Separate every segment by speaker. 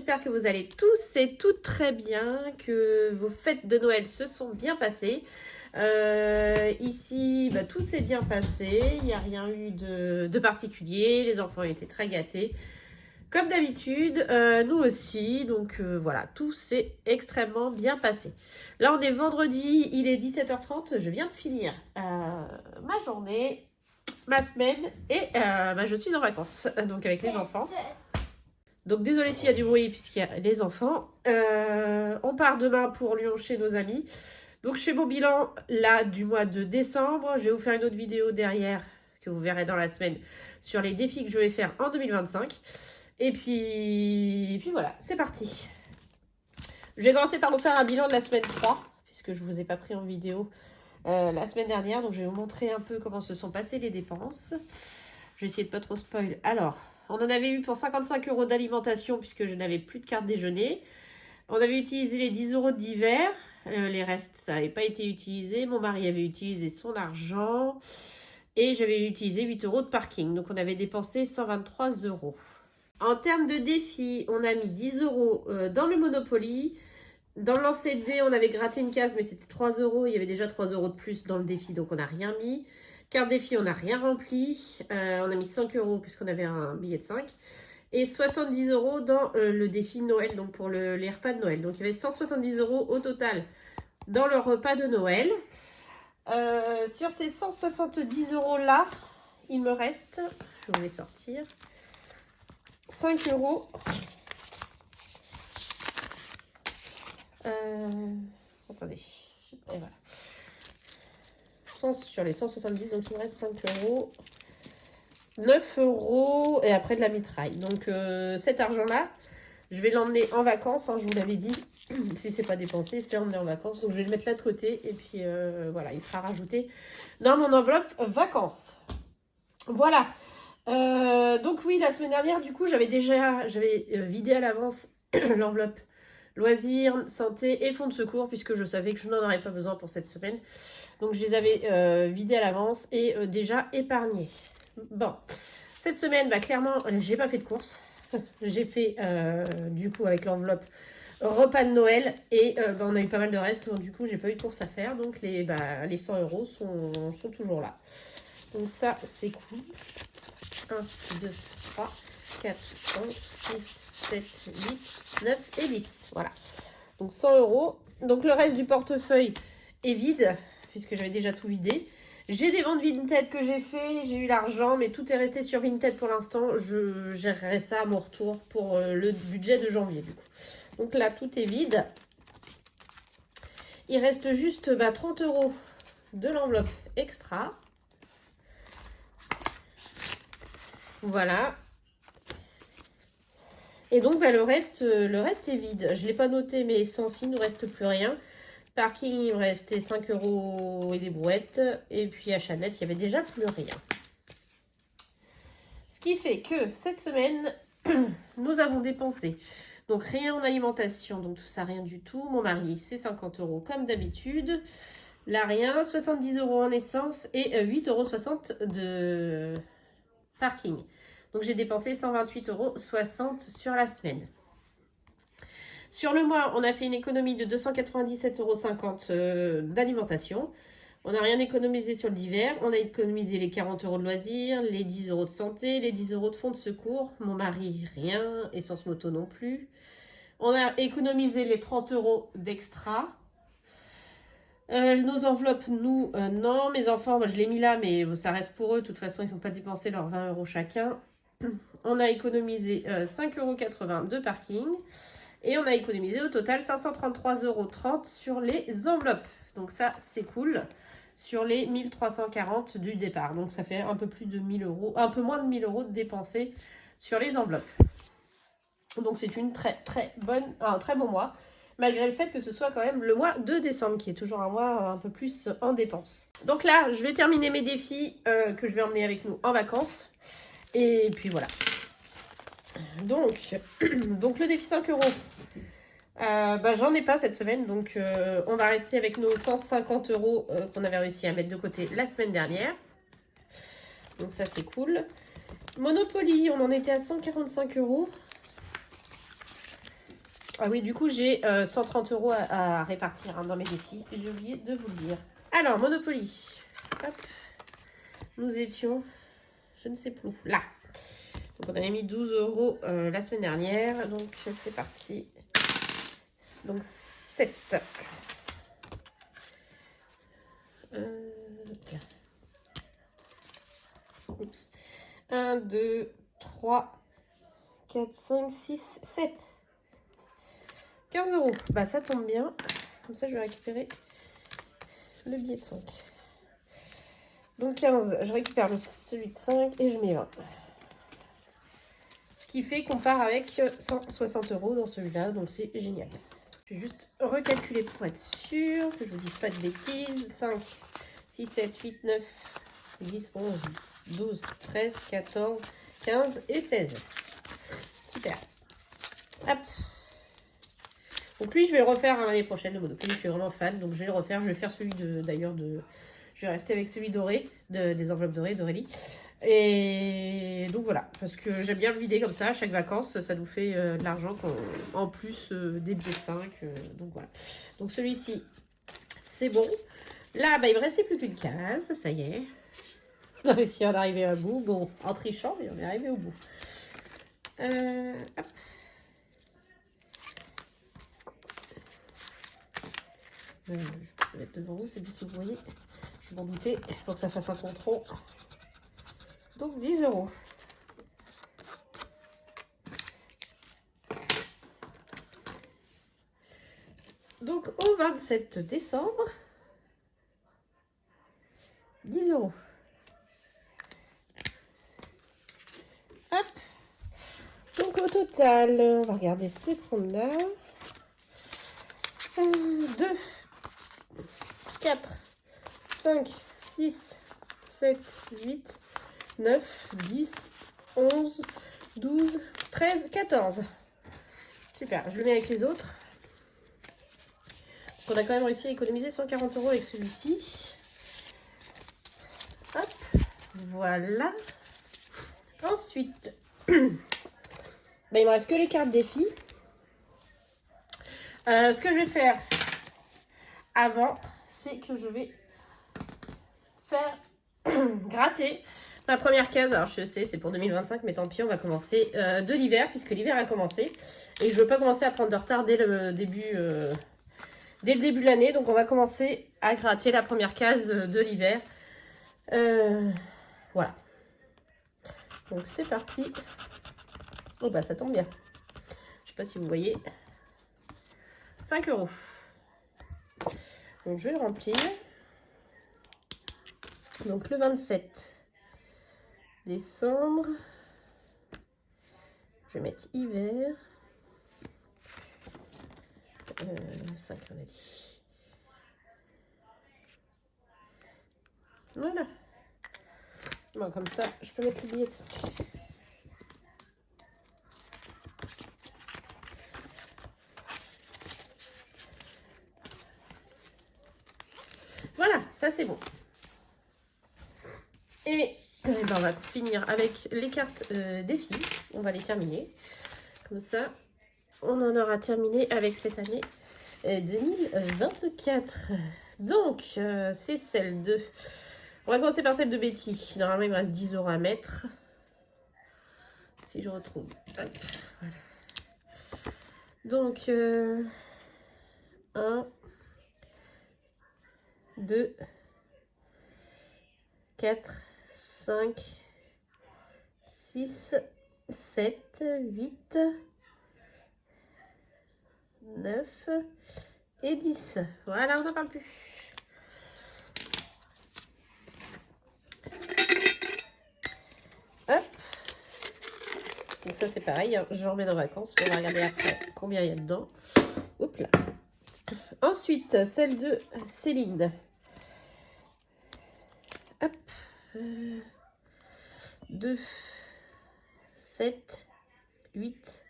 Speaker 1: j'espère que vous allez tous et toutes très bien, que vos fêtes de Noël se sont bien passées. Ici, tout s'est bien passé, il n'y a rien eu de particulier, les enfants étaient très gâtés. Comme d'habitude, nous aussi, donc voilà, tout s'est extrêmement bien passé. Là, on est vendredi, il est 17h30, je viens de finir ma journée, ma semaine, et je suis en vacances, donc avec les enfants. Donc désolé s'il y a du bruit puisqu'il y a les enfants. On part demain pour Lyon chez nos amis. Donc je fais mon bilan là du mois de décembre. Je vais vous faire une autre vidéo derrière que vous verrez dans la semaine sur les défis que je vais faire en 2025. Et puis voilà, c'est parti. Je vais commencer par vous faire un bilan de la semaine 3 puisque je ne vous ai pas pris en vidéo la semaine dernière. Donc je vais vous montrer un peu comment se sont passées les dépenses. Je vais essayer de pas trop spoil. Alors, on en avait eu pour 55 € d'alimentation puisque je n'avais plus de carte déjeuner. On avait utilisé les 10 € d'hiver. Les restes, ça n'avait pas été utilisé. Mon mari avait utilisé son argent. Et j'avais utilisé 8 € de parking. Donc, on avait dépensé 123 €. En termes de défis, on a mis 10 € dans le Monopoly. Dans le lancer de dés, on avait gratté une case, mais c'était 3 €. Il y avait déjà 3 € de plus dans le défi, donc on n'a rien mis. Carte défi, on n'a rien rempli. On a mis 5 € puisqu'on avait un billet de 5. Et 70 € dans le défi Noël, donc pour les repas de Noël. Donc il y avait 170 € au total dans le repas de Noël. Sur ces 170 € là, il me reste, je vais vous les sortir, 5 €. Attendez, et voilà. Sur les 170, donc il me reste 5 €, 9 € et après de la mitraille. Donc cet argent-là, je vais l'emmener en vacances, hein, je vous l'avais dit. Si c'est pas dépensé, c'est emmené en vacances. Donc je vais le mettre là de côté et puis voilà, il sera rajouté dans mon enveloppe vacances. Voilà. Donc oui, la semaine dernière, du coup, j'avais vidé à l'avance l'enveloppe loisirs, santé et fonds de secours puisque je savais que je n'en aurais pas besoin pour cette semaine. Donc je les avais vidés à l'avance et déjà épargnés. Bon, cette semaine, clairement, j'ai pas fait de courses. J'ai fait du coup avec l'enveloppe repas de Noël et on a eu pas mal de restes. Donc du coup, j'ai pas eu de courses à faire. Donc les 100 € sont toujours là. Donc ça, c'est cool. 1, 2, 3, 4, 5, 6, 7, 8, 9 et 10. Voilà. Donc 100 €. Donc le reste du portefeuille est vide puisque j'avais déjà tout vidé. J'ai des ventes Vinted que j'ai fait, j'ai eu l'argent, mais tout est resté sur Vinted pour l'instant. Je gérerai ça à mon retour pour le budget de janvier du coup. Donc là, tout est vide. Il reste juste 30 € de l'enveloppe extra. Voilà. Et donc le reste est vide. Je ne l'ai pas noté, mais essence, il ne nous reste plus rien. Parking, il me restait 5 € et des brouettes. Et puis à Chanette, il n'y avait déjà plus rien. Ce qui fait que cette semaine, nous avons dépensé. Donc rien en alimentation, donc tout ça, rien du tout. Mon mari, c'est 50 € comme d'habitude. Là, rien. 70 € en essence et 8,60 € de parking. Donc j'ai dépensé 128,60 € sur la semaine. Sur le mois, on a fait une économie de 297,50 € d'alimentation. On n'a rien économisé sur le d'hiver. On a économisé les 40 € de loisirs, les 10 € de santé, les 10 € de fonds de secours. Mon mari, rien. Essence moto non plus. On a économisé les 30 € d'extra. Nos enveloppes, nous, non. Mes enfants, moi, je l'ai mis là, mais ça reste pour eux. De toute façon, ils n'ont pas dépensé leurs 20 € chacun. On a économisé 5,80 € de parking. Et on a économisé au total 533,30 € sur les enveloppes. Donc ça, c'est cool. Sur les 1340 du départ. Donc ça fait un peu plus de 1000 €, un peu moins de 1000 € de dépensés sur les enveloppes. Donc c'est un très bon mois. Malgré le fait que ce soit quand même le mois de décembre, qui est toujours un mois un peu plus en dépenses. Donc là, je vais terminer mes défis que je vais emmener avec nous en vacances. Et puis voilà. Donc le défi 5 €. J'en ai pas cette semaine, donc on va rester avec nos 150 € qu'on avait réussi à mettre de côté la semaine dernière. Donc ça, c'est cool. Monopoly, on en était à 145 €. Ah oui, du coup, j'ai 130 € à répartir hein, dans mes défis. J'ai oublié de vous le dire. Alors, Monopoly. Hop. Nous étions, je ne sais plus, là. Donc, on avait mis 12 € la semaine dernière. Donc, c'est parti. Donc, 7. Oups. 1, 2, 3, 4, 5, 6, 7. 15 €. Bah, ça tombe bien. Comme ça, je vais récupérer le billet de 5. Donc 15, je récupère celui de 5 et je mets 20. Ce qui fait qu'on part avec 160 € dans celui-là, donc c'est génial. Je vais juste recalculer pour être sûr que je ne vous dise pas de bêtises. 5, 6, 7, 8, 9, 10, 11, 12, 13, 14, 15 et 16. Super. Hop. Donc lui, je vais le refaire l'année prochaine, le Monopoly. Je suis vraiment fan, donc je vais le refaire. Je vais faire celui d'ailleurs de... Je vais rester avec celui doré, des enveloppes dorées d'Aurélie. Et donc voilà, parce que j'aime bien le vider comme ça, à chaque vacances, ça nous fait de l'argent en plus des billets de 5. Donc voilà. Donc celui-ci, c'est bon. Là, bah, il me restait plus qu'une case, ça y est. On a réussi à en arriver à bout. Bon, en trichant, mais on est arrivé au bout. Hop. Je peux mettre devant vous, c'est plus si vous voyez. Je m'en doutais pour que ça fasse un contrôle. Donc 10 €. Donc au 27 décembre, 10 €. Hop. Donc au total, on va regarder ce qu'on a. 2, 4, 5, 6, 7, 8, 9, 10, 11, 12, 13, 14. Super, je le mets avec les autres. Donc on a quand même réussi à économiser 140 € avec celui-ci. Hop, voilà. Ensuite, ben, il me reste que les cartes défis. Ce que je vais faire avant, c'est que je vais faire gratter ma première case. Alors je sais, c'est pour 2025, mais tant pis, on va commencer de l'hiver, puisque l'hiver a commencé. Et je ne veux pas commencer à prendre de retard dès le début de l'année. Donc on va commencer à gratter la première case de l'hiver. Voilà. Donc c'est parti. Oh bah ça tombe bien. Je sais pas si vous voyez. 5 €. Donc je vais le remplir. Donc le 27 décembre. Je vais mettre hiver. 5 on a dit. Voilà. Bon, comme ça, je peux mettre le billet de 5. Voilà, ça c'est bon. Et ben, on va finir avec les cartes défis. On va les terminer. Comme ça, on en aura terminé avec cette année 2024. Donc, c'est celle de... On va commencer par celle de Betty. Normalement, il me reste 10 € à mettre. Si je retrouve. Hop, voilà. Donc, 1, 2, 4, 5, 6, 7, 8, 9 et 10. Voilà, on n'en parle plus. Hop. Donc ça c'est pareil, hein. Je remets dans vacances. On va regarder après combien il y a dedans. Oups là. Ensuite, celle de Céline. Hop. 2, 7, 8,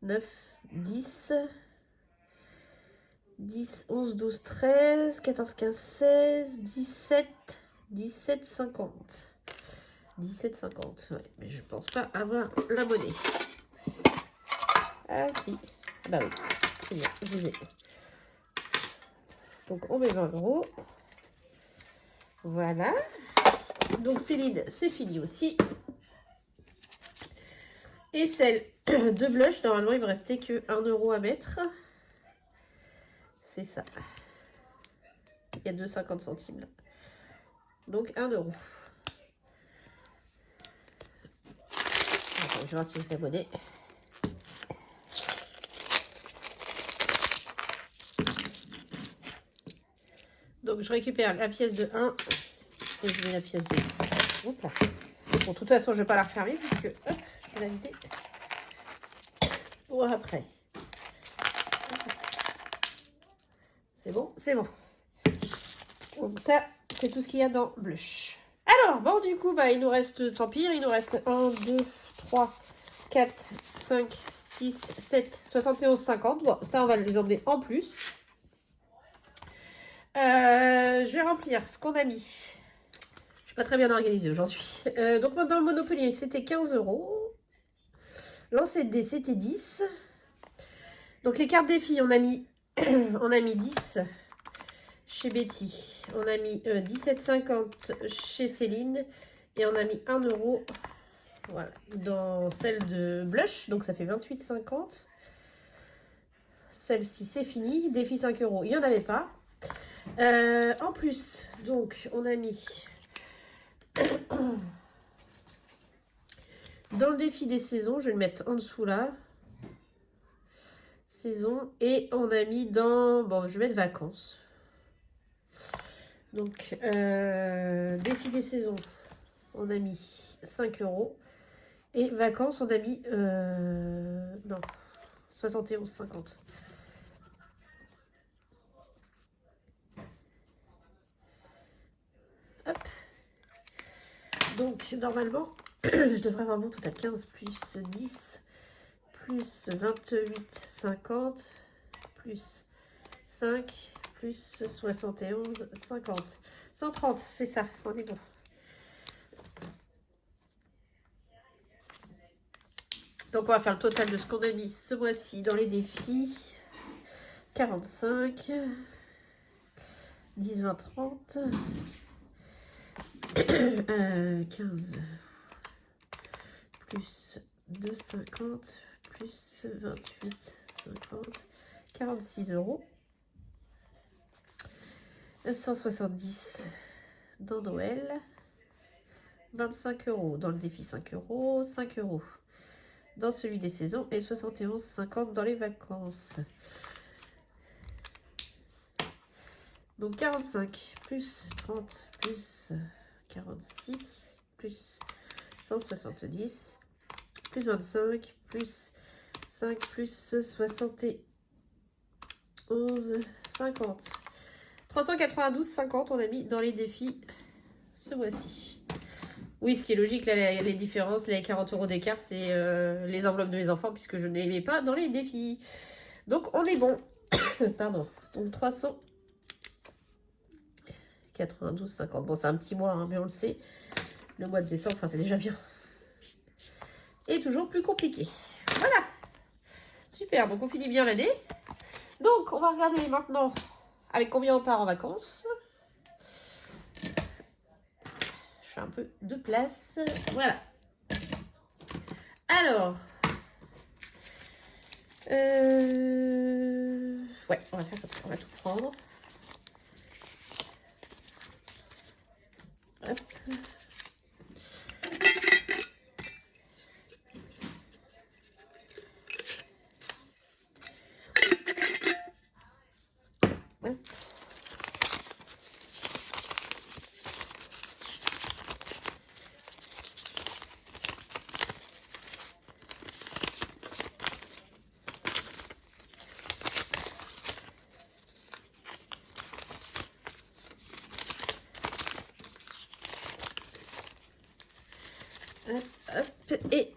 Speaker 1: 9, 10, 10, 11, 12, 13, 14, 15, 16, 17, 17, 50. 17,50. Ouais, mais je pense pas avoir la monnaie. Ah si. Bah oui, c'est bien, je les ai. Donc on met 20 €. Voilà. Donc Céline, c'est fini aussi. Et celle de blush, normalement il ne me restait que 1 € à mettre. C'est ça. Il y a 2,50 centimes là. Donc 1 €. Attends, je vais voir si je fais monnaie. Donc je récupère la pièce de 1 et je mets la pièce de 2. Hop là. Bon, de toute façon, je ne vais pas la refermer puisque hop, je vais la vider pour après. C'est bon, c'est bon. Donc ça, c'est tout ce qu'il y a dans blush. Alors, bon, du coup, bah, il nous reste, tant pis, il nous reste 1, 2, 3, 4, 5, 6, 7, 71, 50. Bon, ça, on va les emmener en plus. Je vais remplir ce qu'on a mis. Je suis pas très bien organisée aujourd'hui. Donc, dans le Monopoly, c'était 15 €. Lancer de dés, c'était 10. Donc, les cartes défis, on a mis, on a mis 10 chez Betty. On a mis 17,50 chez Céline. Et on a mis 1 € voilà, dans celle de blush. Donc, ça fait 28,50. Celle-ci, c'est fini. Défi 5 €, il n'y en avait pas. En plus, donc, on a mis dans le défi des saisons, je vais le mettre en dessous là. Saison. Et on a mis dans... Bon, je vais mettre vacances. Donc, défi des saisons, on a mis 5 €. Et vacances, on a mis... non, 71,50. Hop. Donc, normalement, je devrais avoir mon total 15 plus 10 plus 28,50 plus 5 plus 71,50. 130, c'est ça, on est bon. Donc, on va faire le total de ce qu'on a mis ce mois-ci dans les défis. 45, 10, 20, 30, 15, plus 2,50, plus 28,50, 46 €. 170 dans Noël, 25 € dans le défi 5 €, 5 € dans celui des saisons et 71,50 dans les vacances. Donc 45 plus 30 plus 46 plus 170 plus 25 plus 5 plus 71 50. 392,50 on a mis dans les défis ce mois-ci. Oui, ce qui est logique, là, il y a les différences, les 40 € d'écart, c'est les enveloppes de mes enfants, puisque je ne les mets pas dans les défis. Donc, on est bon. Pardon. Donc, 392,50. Bon, c'est un petit mois, hein, mais on le sait. Le mois de décembre, enfin, c'est déjà bien. Et toujours plus compliqué. Voilà. Super, donc on finit bien l'année. Donc, on va regarder maintenant avec combien on part en vacances. Je fais un peu de place. Voilà. Alors. Ouais, on va faire comme ça. On va tout prendre. Hop. Hop. Hop, et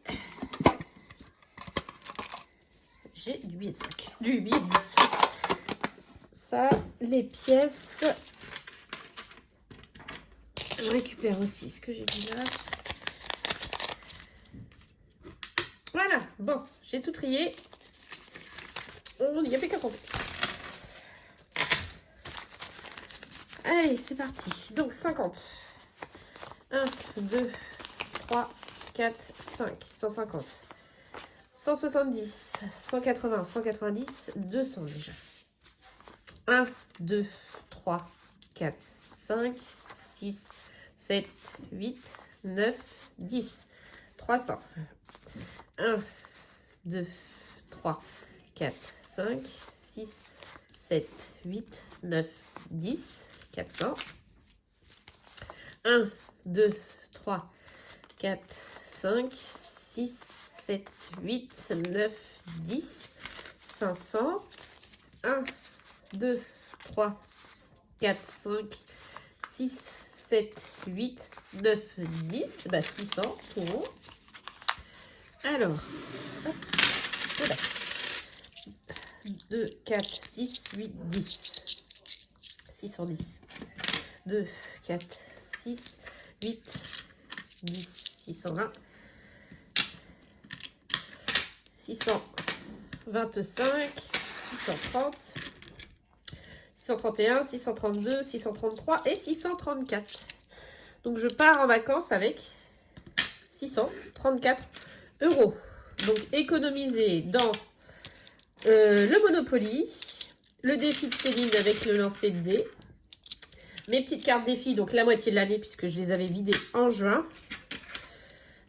Speaker 1: j'ai du billet de 5, du billet de 10. Ça, les pièces. Je récupère aussi ce que j'ai mis là. Voilà, bon, j'ai tout trié. On n'y a plus qu'à compter. Allez, c'est parti. Donc 50. 1, 2, 3, 4, 5. 150. 170, 180, 190, 200 déjà. 1, 2, 3, 4, 5, 6, 7, 8, 9, 10. 300. 1, 2, 3, 4, 5, 6, 7, 8, 9, 10. 400. 1, 2, 3, 4, 5, 6, 7, 8, 9, 10. 500. 1, 2, 3, 4, 5, 6, 7, 8, 9, 10. Bah 600 tout rond. Alors, hop, voilà. 2, 4, 6, 8, 10. 610. 2, 4, 6, 8, 10, 620. 625, 630, 631, 632, 633 et 634. Donc je pars en vacances avec 634 €. Donc économiser dans le Monopoly, le défi de Céline avec le lancer de dés, mes petites cartes défi, donc la moitié de l'année puisque je les avais vidées en juin.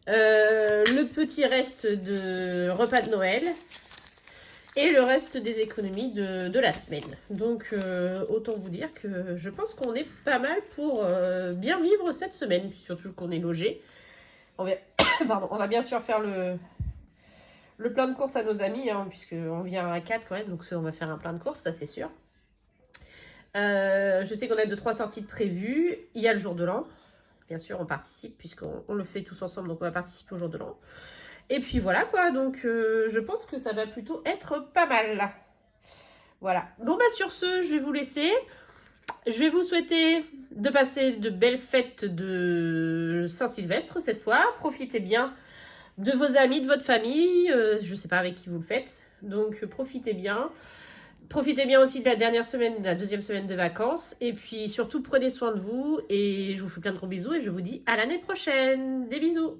Speaker 1: Le petit reste de repas de Noël et le reste des économies de la semaine. Donc autant vous dire que je pense qu'on est pas mal pour bien vivre cette semaine, surtout qu'on est logé. On va, pardon, on va bien sûr faire le plein de courses à nos amis, hein, puisqu'on vient à 4 quand même, donc on va faire un plein de courses, ça c'est sûr. Je sais qu'on a 2-3 sorties de prévues. Il y a le jour de l'an. Bien sûr, on participe puisqu'on le fait tous ensemble, donc on va participer au jour de l'an. Et puis voilà quoi, donc je pense que ça va plutôt être pas mal. Voilà. Bon bah sur ce, je vais vous laisser. Je vais vous souhaiter de passer de belles fêtes de Saint-Sylvestre cette fois. Profitez bien de vos amis, de votre famille. Je ne sais pas avec qui vous le faites. Donc profitez bien. Profitez bien aussi de la dernière semaine, de la deuxième semaine de vacances. Et puis surtout, prenez soin de vous. Et je vous fais plein de gros bisous. Et je vous dis à l'année prochaine. Des bisous.